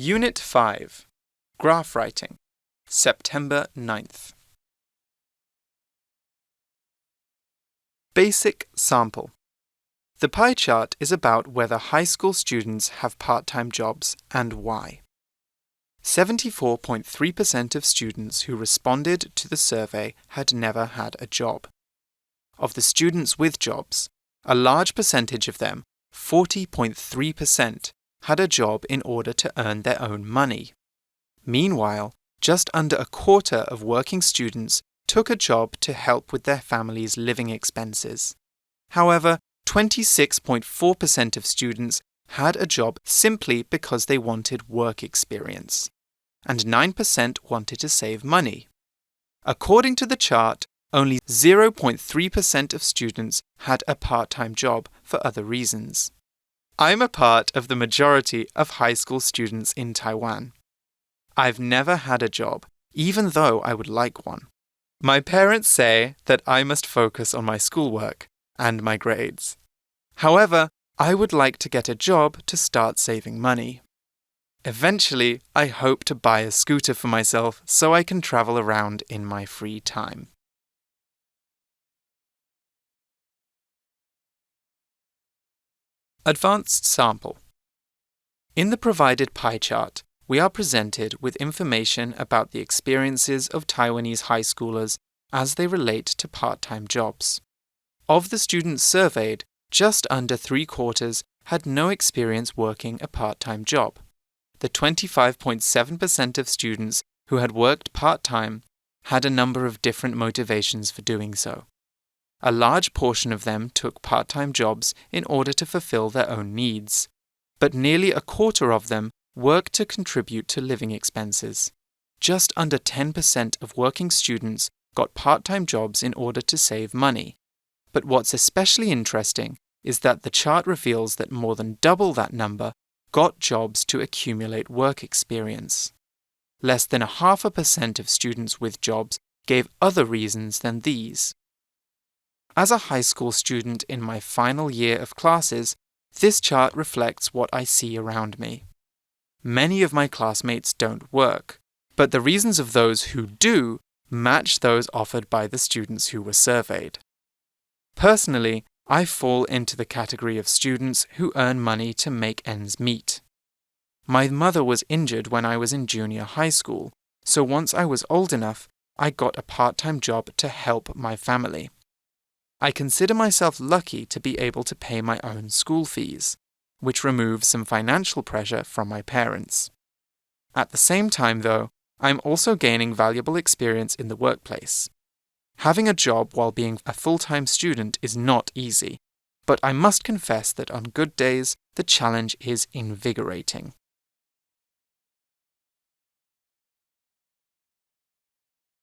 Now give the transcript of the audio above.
Unit 5, Graph Writing, September 9th. Basic Sample. The pie chart is about whether high school students have part-time jobs and why. 74.3% of students who responded to the survey had never had a job. Of the students with jobs, a large percentage of them, 40.3%, had a job in order to earn their own money. Meanwhile, just under a quarter of working students took a job to help with their family's living expenses. However, 26.4% of students had a job simply because they wanted work experience, and 9% wanted to save money. According to the chart, only 0.3% of students had a part-time job for other reasons. I'm a part of the majority of high school students in Taiwan. I've never had a job, even though I would like one. My parents say that I must focus on my schoolwork and my grades. However, I would like to get a job to start saving money. Eventually, I hope to buy a scooter for myself so I can travel around in my free time. Advanced Sample. In the provided pie chart, we are presented with information about the experiences of Taiwanese high schoolers as they relate to part-time jobs. Of the students surveyed, just under 3/4 had no experience working a part-time job. The 25.7% of students who had worked part-time had a number of different motivations for doing so. A large portion of them took part-time jobs in order to fulfill their own needs, but nearly a quarter of them worked to contribute to living expenses. Just under 10% of working students got part-time jobs in order to save money. But what's especially interesting is that the chart reveals that more than double that number got jobs to accumulate work experience. Less than 0.5% of students with jobs gave other reasons than these. As a high school student in my final year of classes, this chart reflects what I see around me. Many of my classmates don't work, but the reasons of those who do match those offered by the students who were surveyed. Personally, I fall into the category of students who earn money to make ends meet. My mother was injured when I was in junior high school, so once I was old enough, I got a part-time job to help my family. I consider myself lucky to be able to pay my own school fees, which removes some financial pressure from my parents. At the same time, though, I'm also gaining valuable experience in the workplace. Having a job while being a full-time student is not easy, but I must confess that on good days, the challenge is invigorating.